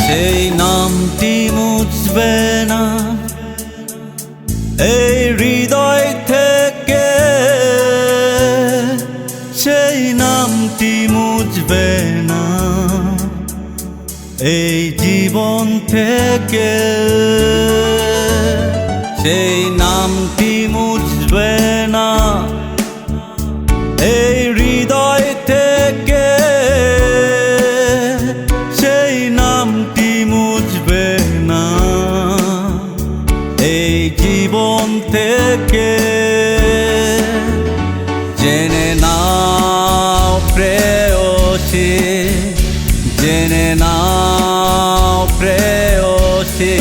সেই নামটি মুছবে না এই হৃদয় থেকে, সেই নামটি মুছবে না এই জীবন থেকে, সেই নামটি মুছবে না এই হৃদয় থেকে, সেই নামটি মুছবে না এই জীবন থেকে। জেনে নাও প্রেয়সী, জেনে নাও প্রেয়সী,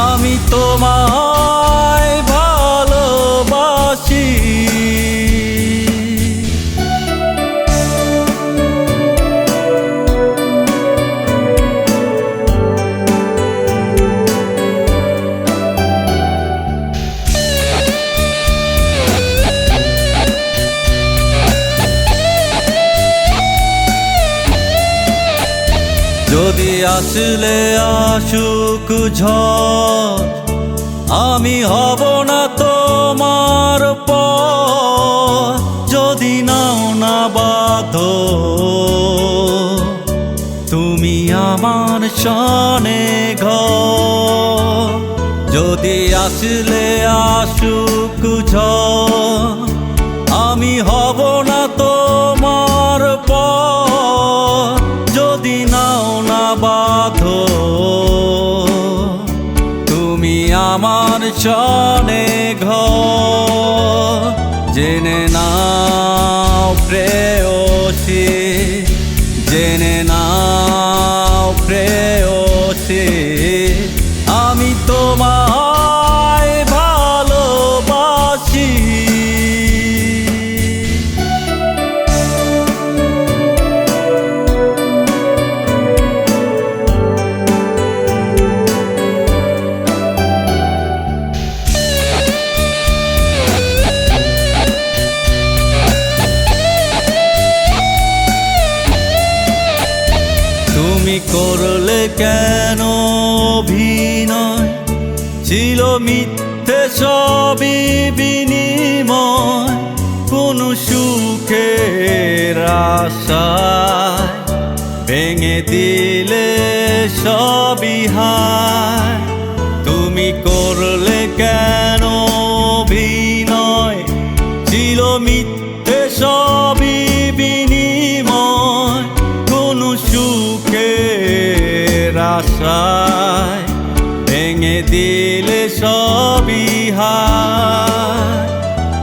আমি তোমায় ভালোবাসি। যদি আসলে আসুক ঝড়, আমি হব না তোমার পর। যদি নাও না বাঁধো তুমি আমার সনে ঘর, যদি আসলে আসুক ঝড়, আমি হব না তোমার পর। যদি নাও না বাঁধো তুমি আমার সনে ঘর, জেনে নাও প্রেয়সী, জেনে নাও প্রেয়সী, আমি তোমায় ভালোবাসি। তুমি করলে কেন অভিনয়, ছিল মিথ্যে সবই বিনিময়। কোন সুখের আশায় ভেঙে দিলে সবই হায়। তুমি করলে কেন অভিনয়, ছিল মিথ্যে সবই বিনিময়। কোন সুখের আশায় ভেঙে দিলে সবই হায়।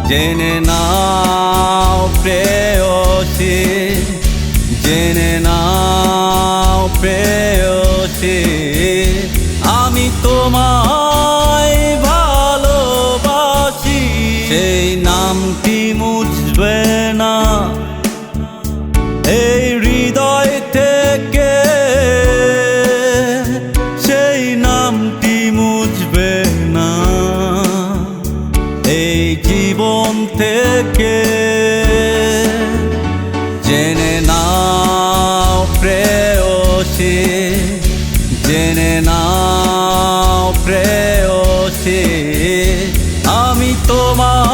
জেনে নাও প্রেয়সী, জেনে নাও প্রেয়সী, আমি তোমায় ভালোবাসি। সেই নামটি মুছবে না এই হৃদয় থেকে, সেই নামটি মুছবে না এই জীবন থেকে। জেনে নাও প্রেয়সী, জেনে নাও প্রেয়সী, আমি তোমার